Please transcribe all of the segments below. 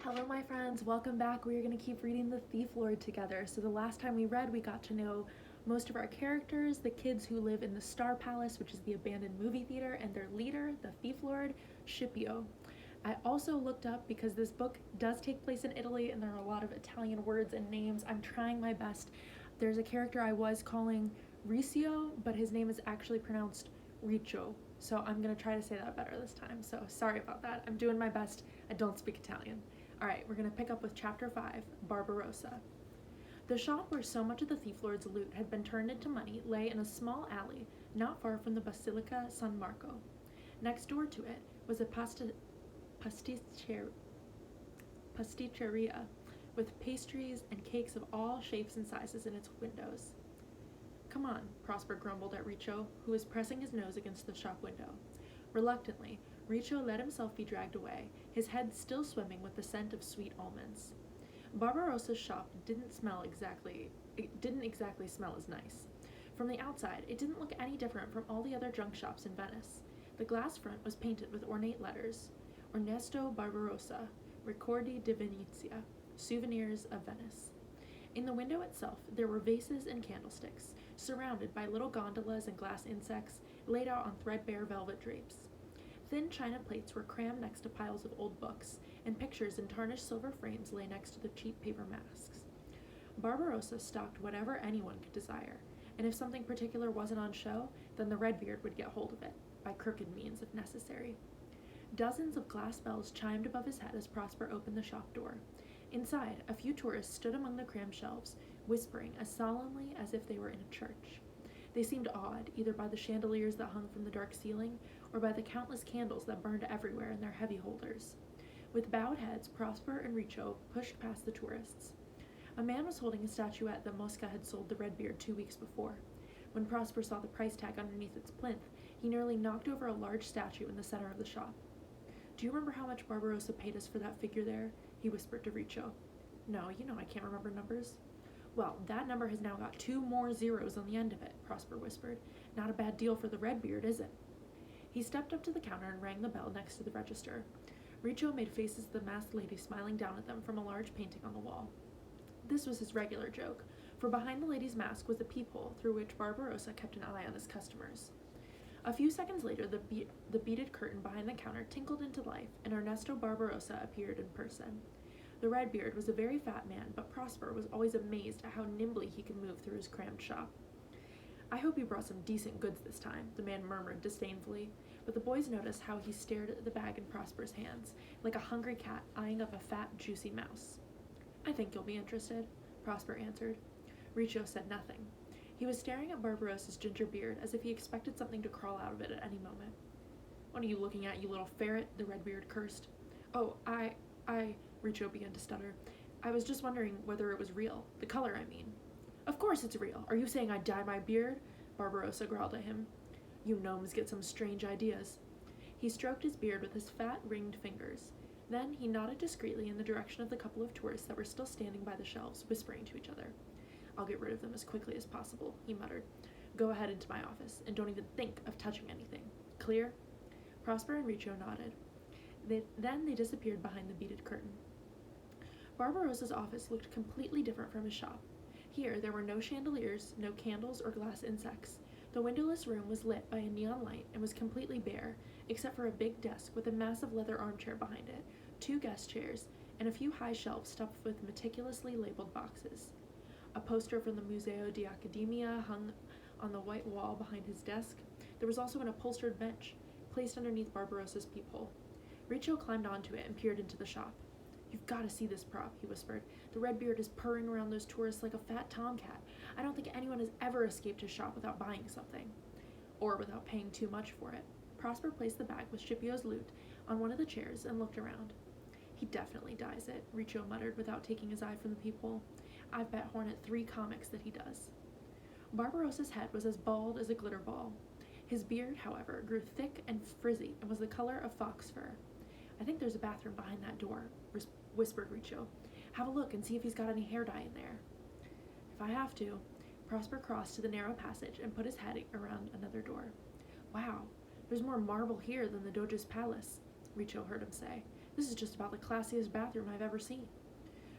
Hello, my friends. Welcome back. We are going to keep reading The Thief Lord together. So the last time we read, we got to know most of our characters, the kids who live in the Star Palace, which is the abandoned movie theater, and their leader, the Thief Lord, Scipio. I also looked up, because this book does take place in Italy and there are a lot of Italian words and names. I'm trying my best. There's a character I was calling Riccio, but his name is actually pronounced Riccio. So I'm going to try to say that better this time. So sorry about that. I'm doing my best. I don't speak Italian. All right, we're going to pick up with Chapter 5, Barbarossa. The shop where so much of the thief lord's loot had been turned into money lay in a small alley not far from the Basilica San Marco. Next door to it was a pasticceria with pastries and cakes of all shapes and sizes in its windows. Come on, Prosper grumbled at Riccio, who was pressing his nose against the shop window. Reluctantly, Riccio let himself be dragged away, his head still swimming with the scent of sweet almonds. Barbarossa's shop didn't exactly smell as nice. From the outside, it didn't look any different from all the other junk shops in Venice. The glass front was painted with ornate letters: Ernesto Barbarossa, Ricordi di Venezia, Souvenirs of Venice. In the window itself, there were vases and candlesticks, surrounded by little gondolas and glass insects laid out on threadbare velvet drapes. Thin china plates were crammed next to piles of old books, and pictures in tarnished silver frames lay next to the cheap paper masks. Barbarossa stocked whatever anyone could desire, and if something particular wasn't on show, then the Redbeard would get hold of it, by crooked means if necessary. Dozens of glass bells chimed above his head as Prosper opened the shop door. Inside, a few tourists stood among the crammed shelves, whispering as solemnly as if they were in a church. They seemed awed, either by the chandeliers that hung from the dark ceiling, or by the countless candles that burned everywhere in their heavy holders. With bowed heads, Prosper and Riccio pushed past the tourists. A man was holding a statuette that Mosca had sold the Redbeard 2 weeks before. When Prosper saw the price tag underneath its plinth, he nearly knocked over a large statue in the center of the shop. "Do you remember how much Barbarossa paid us for that figure there?" he whispered to Riccio. "No, I can't remember numbers." "Well, that number has now got 2 more zeros on the end of it," Prosper whispered. "Not a bad deal for the Redbeard, is it?" He stepped up to the counter and rang the bell next to the register. Riccio made faces at the masked lady smiling down at them from a large painting on the wall. This was his regular joke, for behind the lady's mask was a peephole through which Barbarossa kept an eye on his customers. A few seconds later, the beaded curtain behind the counter tinkled into life, and Ernesto Barbarossa appeared in person. The Redbeard was a very fat man, but Prosper was always amazed at how nimbly he could move through his crammed shop. "I hope you brought some decent goods this time," the man murmured disdainfully, but the boys noticed how he stared at the bag in Prosper's hands, like a hungry cat eyeing up a fat, juicy mouse. "I think you'll be interested," Prosper answered. Riccio said nothing. He was staring at Barbarossa's ginger beard as if he expected something to crawl out of it at any moment. "What are you looking at, you little ferret?" the Redbeard cursed. "Oh, I, Riccio began to stutter. "I was just wondering whether it was real. The color, I mean." "Of course it's real. Are you saying I dye my beard?" Barbarossa growled at him. "You gnomes get some strange ideas." He stroked his beard with his fat, ringed fingers. Then he nodded discreetly in the direction of the couple of tourists that were still standing by the shelves, whispering to each other. "I'll get rid of them as quickly as possible," he muttered. "Go ahead into my office, and don't even think of touching anything. Clear?" Prosper and Riccio nodded. Then they disappeared behind the beaded curtain. Barbarossa's office looked completely different from his shop. Here there were no chandeliers, no candles or glass insects. The windowless room was lit by a neon light and was completely bare, except for a big desk with a massive leather armchair behind it, 2 guest chairs, and a few high shelves stuffed with meticulously labeled boxes. A poster from the Museo di Accademia hung on the white wall behind his desk. There was also an upholstered bench, placed underneath Barbarossa's peephole. Riccio climbed onto it and peered into the shop. "You've got to see this prop," he whispered. "The Redbeard is purring around those tourists like a fat tomcat. I don't think anyone has ever escaped his shop without buying something. Or without paying too much for it." Prosper placed the bag with Scipio's loot on one of the chairs and looked around. "He definitely dyes it," Riccio muttered without taking his eye from the peephole. "I've bet Hornet 3 comics that he does." Barbarossa's head was as bald as a glitter ball. His beard, however, grew thick and frizzy and was the color of fox fur. "I think there's a bathroom behind that door," whispered Riccio. "Have a look and see if he's got any hair dye in there." "If I have to." Prosper crossed to the narrow passage and put his head around another door. "Wow, there's more marble here than the Doge's palace," Riccio heard him say. This is just about the classiest bathroom I've ever seen.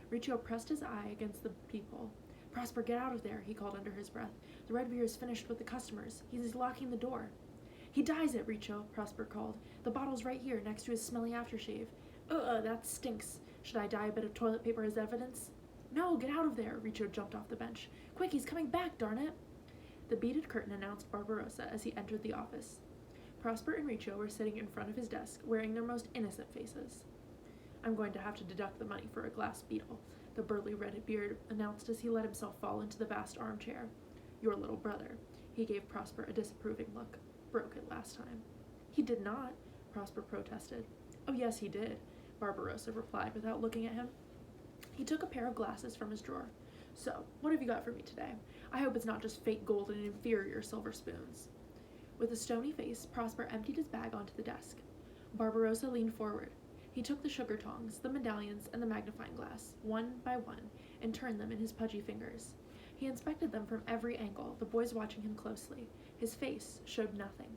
Riccio pressed his eye against the peephole. Prosper, get out of there, he called under his breath. The Redbeard is finished with the customers. He's locking the door. He dyes it, Riccio, Prosper called. The bottle's right here, next to his smelly aftershave. That stinks. Should I dye a bit of toilet paper as evidence? No, get out of there, Riccio jumped off the bench. Quick, he's coming back, darn it. The beaded curtain announced Barbarossa as he entered the office. Prosper and Riccio were sitting in front of his desk, wearing their most innocent faces. I'm going to have to deduct the money for a glass beetle, the burly Redbeard announced as he let himself fall into the vast armchair. Your little brother. He gave Prosper a disapproving look. Broke it last time. He did not, Prosper protested. Oh, yes, he did, Barbarossa replied without looking at him. He took a pair of glasses from his drawer. So, what have you got for me today? I hope it's not just fake gold and inferior silver spoons. With a stony face, Prosper emptied his bag onto the desk. Barbarossa leaned forward. He took the sugar tongs, the medallions, and the magnifying glass, one by one, and turned them in his pudgy fingers. He inspected them from every angle, the boys watching him closely. His face showed nothing.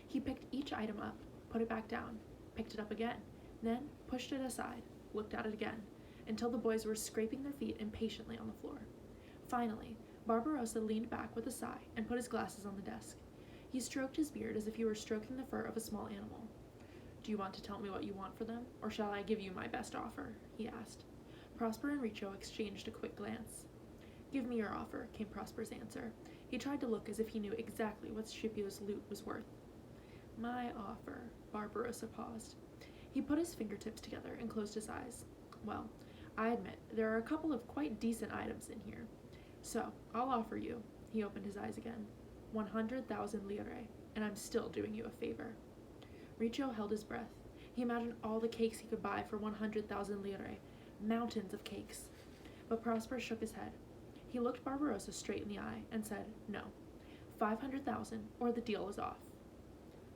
He picked each item up, put it back down, picked it up again, then pushed it aside, looked at it again, until the boys were scraping their feet impatiently on the floor. Finally, Barbarossa leaned back with a sigh and put his glasses on the desk. He stroked his beard as if he were stroking the fur of a small animal. Do you want to tell me what you want for them, or shall I give you my best offer? He asked. Prosper and Riccio exchanged a quick glance. Give me your offer, came Prosper's answer. He tried to look as if he knew exactly what Scipio's loot was worth. My offer, Barbarossa paused. He put his fingertips together and closed his eyes. Well, I admit, there are a couple of quite decent items in here. So, I'll offer you, he opened his eyes again, 100,000 lire, and I'm still doing you a favor. Riccio held his breath. He imagined all the cakes he could buy for 100,000 lire, mountains of cakes. But Prosper shook his head. He looked Barbarossa straight in the eye and said, no, 500,000 or the deal is off.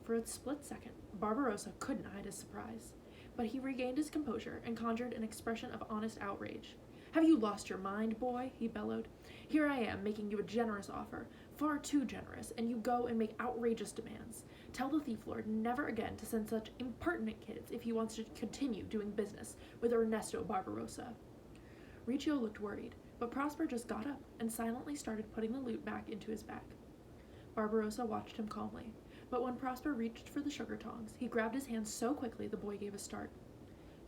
For a split second, Barbarossa couldn't hide his surprise, but he regained his composure and conjured an expression of honest outrage. Have you lost your mind, boy? He bellowed. Here I am making you a generous offer, far too generous, and you go and make outrageous demands. Tell the thief lord never again to send such impertinent kids if he wants to continue doing business with Ernesto Barbarossa. Riccio looked worried, but Prosper just got up and silently started putting the loot back into his bag. Barbarossa watched him calmly, but when Prosper reached for the sugar tongs, he grabbed his hand so quickly the boy gave a start.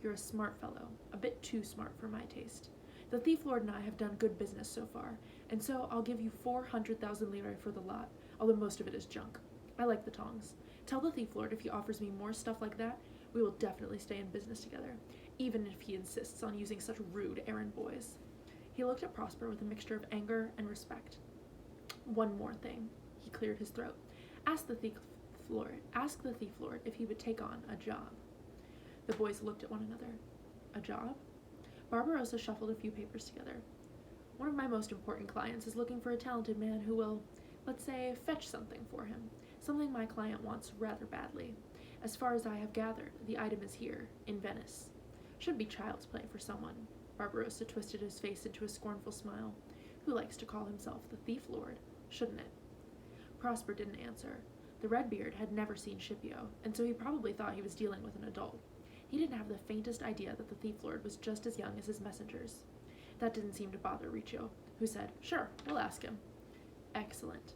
You're a smart fellow, a bit too smart for my taste. The thief lord and I have done good business so far, and so I'll give you 400,000 lire for the lot, although most of it is junk. I like the tongs. Tell the thief lord if he offers me more stuff like that, we will definitely stay in business together, even if he insists on using such rude errand boys. He looked at Prosper with a mixture of anger and respect. One more thing. He cleared his throat. Ask the thief lord if he would take on a job. The boys looked at one another. A job? Barbarossa shuffled a few papers together. One of my most important clients is looking for a talented man who will, let's say, fetch something for him. Something my client wants rather badly. As far as I have gathered, the item is here, in Venice. Should be child's play for someone. Barbarossa twisted his face into a scornful smile. Who likes to call himself the thief lord, shouldn't it? Prosper didn't answer. The Redbeard had never seen Scipio, and so he probably thought he was dealing with an adult. He didn't have the faintest idea that the thief lord was just as young as his messengers. That didn't seem to bother Riccio, who said, Sure, we'll ask him. Excellent.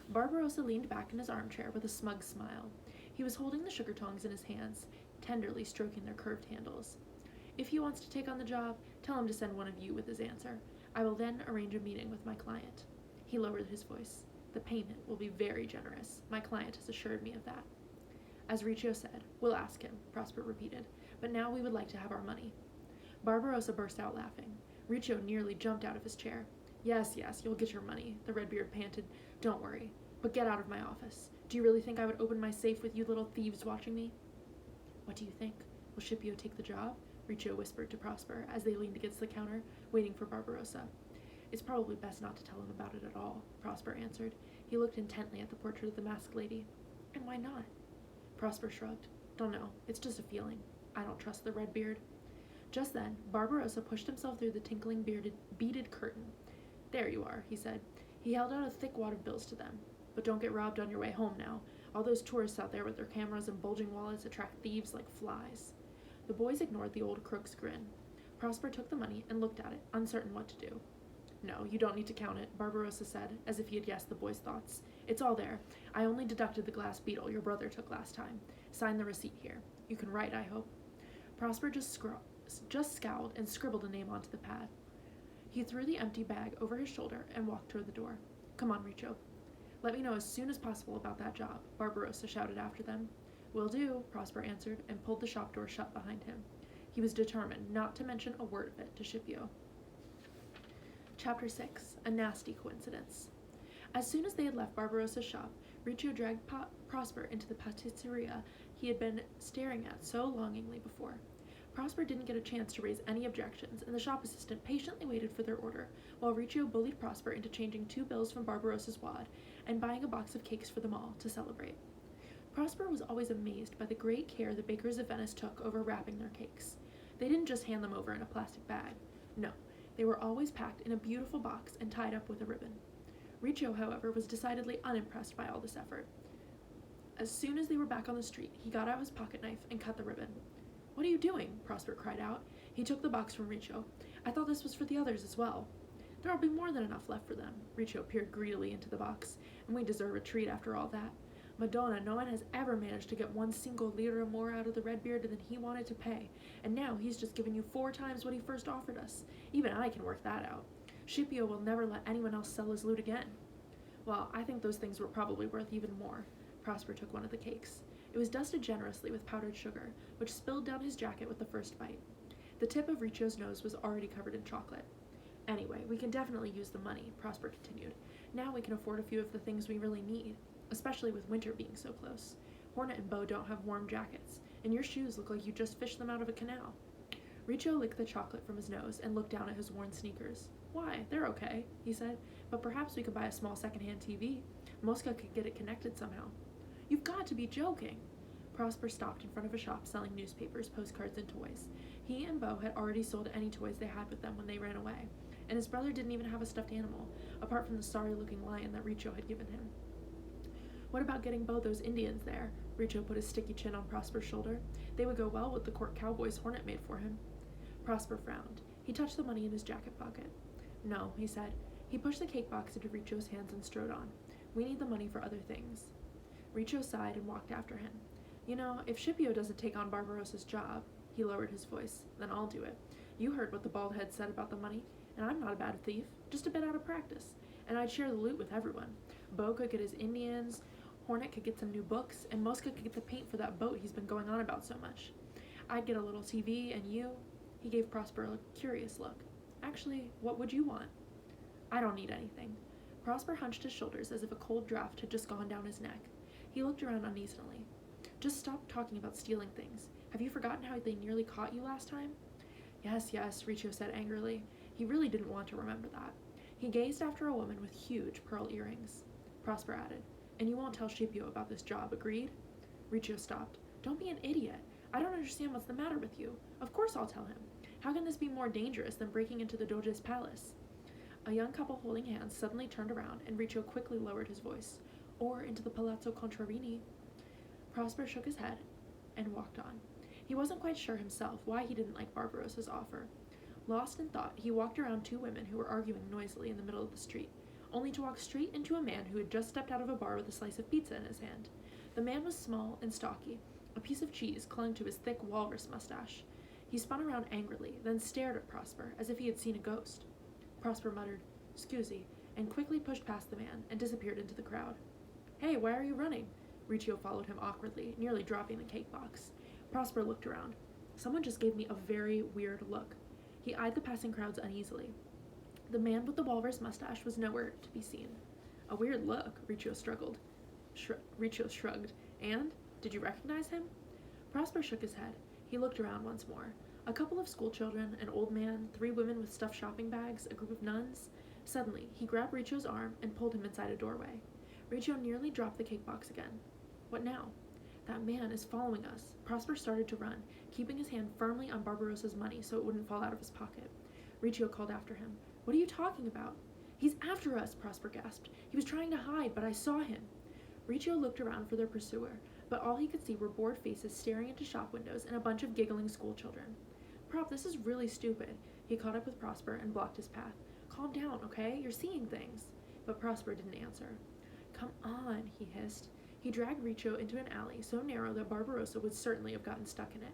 Barbarossa leaned back in his armchair with a smug smile. He was holding the sugar tongs in his hands, tenderly stroking their curved handles. If he wants to take on the job, tell him to send one of you with his answer. I will then arrange a meeting with my client. He lowered his voice. The payment will be very generous. My client has assured me of that. As Riccio said, we'll ask him, Prosper repeated, but now we would like to have our money. Barbarossa burst out laughing. Riccio nearly jumped out of his chair. Yes, you'll get your money, the Redbeard panted. Don't worry, but get out of my office. Do you really think I would open my safe with you little thieves watching me? What do you think? Will Scipio take the job? Riccio whispered to Prosper as they leaned against the counter, waiting for Barbarossa. It's probably best not to tell him about it at all, Prosper answered. He looked intently at the portrait of the masked lady. And why not? Prosper shrugged. Don't know. It's just a feeling. I don't trust the Redbeard. Just then, Barbarossa pushed himself through the tinkling beaded curtain. There you are, he said. He held out a thick wad of bills to them. But don't get robbed on your way home now. All those tourists out there with their cameras and bulging wallets attract thieves like flies. The boys ignored the old crook's grin. Prosper took the money and looked at it, uncertain what to do. "No, you don't need to count it," Barbarossa said, as if he had guessed the boys' thoughts. "It's all there. I only deducted the glass beetle your brother took last time. Sign the receipt here. You can write, I hope." Prosper just scowled and scribbled a name onto the pad. He threw the empty bag over his shoulder and walked toward the door. "Come on, Richo." "Let me know as soon as possible about that job," Barbarossa shouted after them. "Will do," Prosper answered, and pulled the shop door shut behind him. He was determined not to mention a word of it to Scipio. Chapter 6. A Nasty Coincidence. As soon as they had left Barbarossa's shop, Riccio dragged Prosper into the patisseria he had been staring at so longingly before. Prosper didn't get a chance to raise any objections, and the shop assistant patiently waited for their order, while Riccio bullied Prosper into changing 2 bills from Barbarossa's wad and buying a box of cakes for them all to celebrate. Prosper was always amazed by the great care the bakers of Venice took over wrapping their cakes. They didn't just hand them over in a plastic bag. No, they were always packed in a beautiful box and tied up with a ribbon. Riccio, however, was decidedly unimpressed by all this effort. As soon as they were back on the street, he got out his pocket knife and cut the ribbon. "What are you doing?" Prosper cried out. He took the box from Riccio. "I thought this was for the others as well." "There'll be more than enough left for them." Riccio peered greedily into the box. "And we deserve a treat after all that. Madonna, no one has ever managed to get 1 single lira more out of the redbearded than he wanted to pay, and now he's just given you 4 times what he first offered us. Even I can work that out. Scipio will never let anyone else sell his loot again." "Well, I think those things were probably worth even more." Prosper took one of the cakes. It was dusted generously with powdered sugar, which spilled down his jacket with the first bite. The tip of Riccio's nose was already covered in chocolate. "Anyway, we can definitely use the money," Prosper continued. "Now we can afford a few of the things we really need, especially with winter being so close. Hornet and Beau don't have warm jackets, and your shoes look like you just fished them out of a canal." Riccio licked the chocolate from his nose and looked down at his worn sneakers. "Why, they're okay," he said, "but perhaps we could buy a small second-hand TV. Mosca could get it connected somehow." "You've got to be joking." Prosper stopped in front of a shop selling newspapers, postcards, and toys. He and Beau had already sold any toys they had with them when they ran away, and his brother didn't even have a stuffed animal, apart from the sorry-looking lion that Riccio had given him. "What about getting Beau those Indians there?" Riccio put his sticky chin on Prosper's shoulder. "They would go well with the court cowboys Hornet made for him." Prosper frowned. He touched the money in his jacket pocket. "No," he said. He pushed the cake box into Riccio's hands and strode on. "We need the money for other things." Riccio sighed and walked after him. "You know, if Scipio doesn't take on Barbarossa's job," he lowered his voice, "then I'll do it. You heard what the bald head said about the money, and I'm not a bad thief, just a bit out of practice, and I'd share the loot with everyone. Beau could get his Indians, Hornet could get some new books, and Mosca could get the paint for that boat he's been going on about so much. I'd get a little TV, and you—" He gave Prosper a curious look. "Actually, what would you want?" "I don't need anything." Prosper hunched his shoulders as if a cold draft had just gone down his neck. He looked around uneasily. "Just stop talking about stealing things. Have you forgotten how they nearly caught you last time?" Yes, Riccio said angrily. He really didn't want to remember that. He gazed after a woman with huge pearl earrings. Prosper added, "And you won't tell Scipio about this job, agreed?" Riccio stopped. "Don't be an idiot. I don't understand what's the matter with you. Of course I'll tell him. How can this be more dangerous than breaking into the Doge's palace?" A young couple holding hands suddenly turned around, and Riccio quickly lowered his voice. "Or into the Palazzo Contrarini." Prosper shook his head and walked on. He wasn't quite sure himself why he didn't like Barbarossa's offer. Lost in thought, he walked around 2 women who were arguing noisily in the middle of the street, only to walk straight into a man who had just stepped out of a bar with a slice of pizza in his hand. The man was small and stocky. A piece of cheese clung to his thick walrus mustache. He spun around angrily, then stared at Prosper as if he had seen a ghost. Prosper muttered, "Scusi," and quickly pushed past the man and disappeared into the crowd. "Hey, why are you running?" Riccio followed him awkwardly, nearly dropping the cake box. Prosper looked around. "Someone just gave me a very weird look." He eyed the passing crowds uneasily. The man with the walrus mustache was nowhere to be seen. "A weird look," Riccio shrugged. "And? Did you recognize him?" Prosper shook his head. He looked around once more. A couple of schoolchildren, an old man, 3 women with stuffed shopping bags, a group of nuns. Suddenly, he grabbed Riccio's arm and pulled him inside a doorway. Riccio nearly dropped the cake box again. What now? "That man is following us." Prosper started to run, keeping his hand firmly on Barbarossa's money so it wouldn't fall out of his pocket. Riccio called after him. "What are you talking about?" "He's after us," Prosper gasped. "He was trying to hide, but I saw him." Riccio looked around for their pursuer, but all he could see were bored faces staring into shop windows and a bunch of giggling schoolchildren. Prop, this is really stupid. He caught up with Prosper and blocked his path. Calm down, okay? You're seeing things. But Prosper didn't answer. Come on, he hissed. He dragged Riccio into an alley so narrow that Barbarossa would certainly have gotten stuck in it.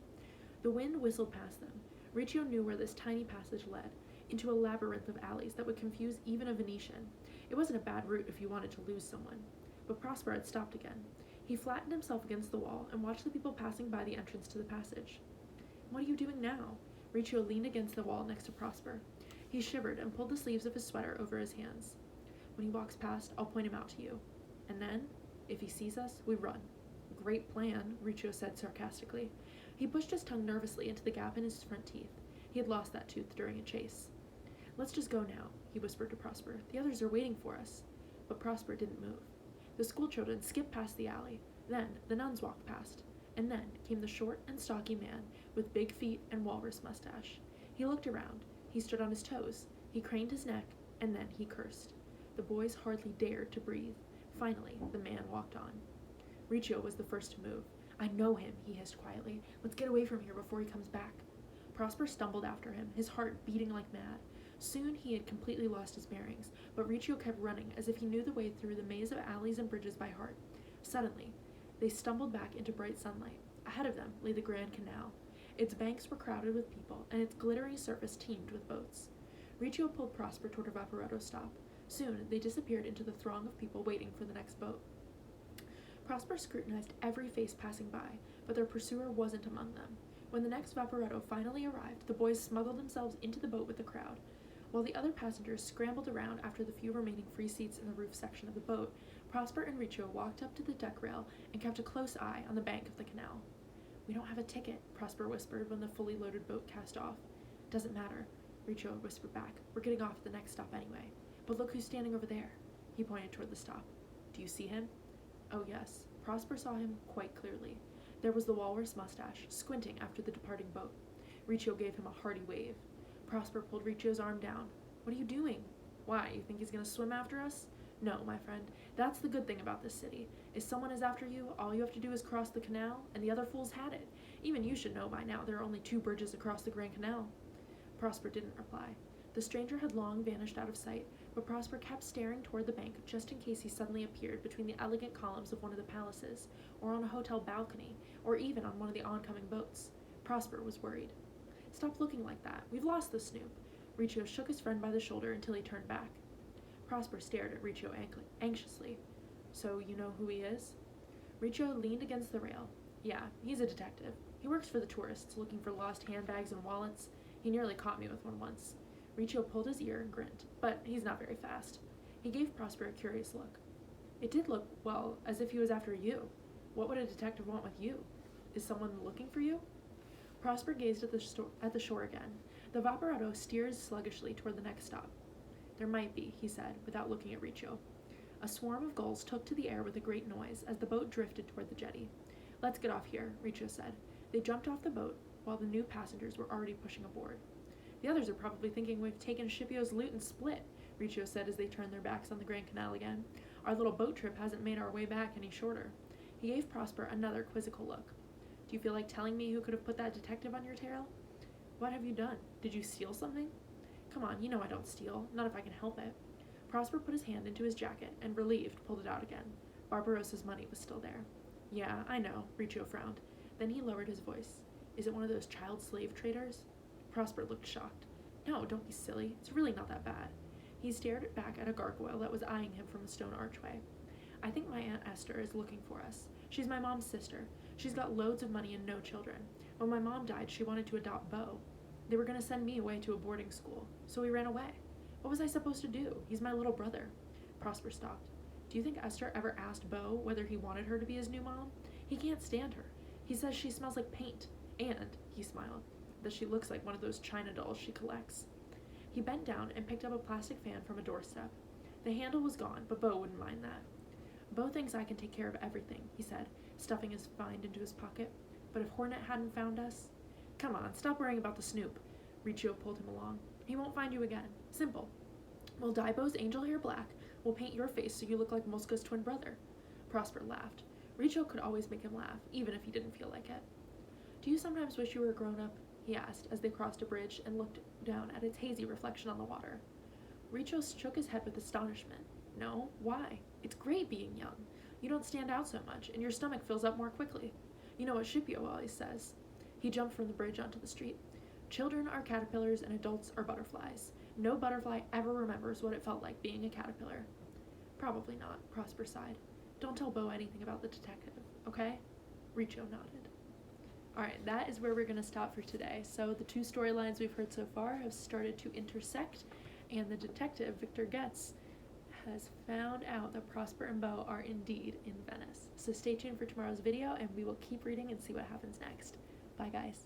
The wind whistled past them. Riccio knew where this tiny passage led, into a labyrinth of alleys that would confuse even a Venetian. It wasn't a bad route if you wanted to lose someone. But Prosper had stopped again. He flattened himself against the wall and watched the people passing by the entrance to the passage. What are you doing now? Riccio leaned against the wall next to Prosper. He shivered and pulled the sleeves of his sweater over his hands. When he walks past, I'll point him out to you. And then, if he sees us, we run. Great plan, Riccio said sarcastically. He pushed his tongue nervously into the gap in his front teeth. He had lost that tooth during a chase. Let's just go now, he whispered to Prosper. The others are waiting for us. But Prosper didn't move. The schoolchildren skipped past the alley. Then the nuns walked past. And then came the short and stocky man with big feet and walrus mustache. He looked around. He stood on his toes. He craned his neck, and then he cursed. The boys hardly dared to breathe. Finally, the man walked on. Riccio was the first to move. I know him, he hissed quietly. Let's get away from here before he comes back. Prosper stumbled after him, his heart beating like mad. Soon he had completely lost his bearings, but Riccio kept running as if he knew the way through the maze of alleys and bridges by heart. Suddenly, they stumbled back into bright sunlight. Ahead of them lay the Grand Canal. Its banks were crowded with people, and its glittering surface teemed with boats. Riccio pulled Prosper toward a Vaporetto stop. Soon, they disappeared into the throng of people waiting for the next boat. Prosper scrutinized every face passing by, but their pursuer wasn't among them. When the next Vaporetto finally arrived, the boys smuggled themselves into the boat with the crowd. While the other passengers scrambled around after the few remaining free seats in the roof section of the boat, Prosper and Riccio walked up to the deck rail and kept a close eye on the bank of the canal. We don't have a ticket, Prosper whispered when the fully loaded boat cast off. Doesn't matter, Riccio whispered back. We're getting off at the next stop anyway. But look who's standing over there. He pointed toward the stop. Do you see him? Oh, yes. Prosper saw him quite clearly. There was the walrus mustache, squinting after the departing boat. Riccio gave him a hearty wave. Prosper pulled Riccio's arm down. What are you doing? Why, you think he's going to swim after us? No, my friend. That's the good thing about this city. If someone is after you, all you have to do is cross the canal, and the other fools had it. Even you should know by now there are only 2 bridges across the Grand Canal. Prosper didn't reply. The stranger had long vanished out of sight, but Prosper kept staring toward the bank just in case he suddenly appeared between the elegant columns of one of the palaces, or on a hotel balcony, or even on one of the oncoming boats. Prosper was worried. Stop looking like that. We've lost the snoop. Riccio shook his friend by the shoulder until he turned back. Prosper stared at Riccio anxiously. So you know who he is? Riccio leaned against the rail. Yeah, he's a detective. He works for the tourists, looking for lost handbags and wallets. He nearly caught me with one once. Riccio pulled his ear and grinned, but he's not very fast. He gave Prosper a curious look. It did look, well, as if he was after you. What would a detective want with you? Is someone looking for you? Prosper gazed at the shore again. The Vaporetto steered sluggishly toward the next stop. There might be, he said, without looking at Riccio. A swarm of gulls took to the air with a great noise as the boat drifted toward the jetty. Let's get off here, Riccio said. They jumped off the boat while the new passengers were already pushing aboard. The others are probably thinking we've taken Scipio's loot and split, Riccio said as they turned their backs on the Grand Canal again. Our little boat trip hasn't made our way back any shorter. He gave Prosper another quizzical look. Do you feel like telling me who could have put that detective on your tail? What have you done? Did you steal something? Come on, you know I don't steal, not if I can help it. Prosper put his hand into his jacket and, relieved, pulled it out again. Barbarossa's money was still there. Yeah, I know, Riccio frowned. Then he lowered his voice. Is it one of those child slave traders? Prosper looked shocked. No, don't be silly. It's really not that bad. He stared back at a gargoyle that was eyeing him from a stone archway. I think my Aunt Esther is looking for us. She's my mom's sister. She's got loads of money and no children. When my mom died, she wanted to adopt Beau. They were going to send me away to a boarding school, so we ran away. What was I supposed to do? He's my little brother. Prosper stopped. Do you think Esther ever asked Beau whether he wanted her to be his new mom? He can't stand her. He says she smells like paint, and, he smiled, that she looks like one of those china dolls she collects. He bent down and picked up a plastic fan from a doorstep. The handle was gone, but Beau wouldn't mind that. Beau thinks I can take care of everything, he said, stuffing his find into his pocket. But if Hornet hadn't found us... Come on, stop worrying about the snoop. Riccio pulled him along. He won't find you again. Simple. We'll dye Beau's angel hair black. We'll paint your face so you look like Mosca's twin brother. Prosper laughed. Richo could always make him laugh, even if he didn't feel like it. Do you sometimes wish you were a grown-up? He asked as they crossed a bridge and looked down at its hazy reflection on the water. Richo shook his head with astonishment. No, why? It's great being young. You don't stand out so much, and your stomach fills up more quickly. You know what Scipio always says. He jumped from the bridge onto the street. Children are caterpillars and adults are butterflies. No butterfly ever remembers what it felt like being a caterpillar. Probably not, Prosper sighed. Don't tell Bo anything about the detective, okay? Richo nodded. Alright, that is where we're going to stop for today. So the two storylines we've heard so far have started to intersect, and the detective, Victor Getz, has found out that Prosper and Bo are indeed in Venice. So stay tuned for tomorrow's video, and we will keep reading and see what happens next. Bye, guys.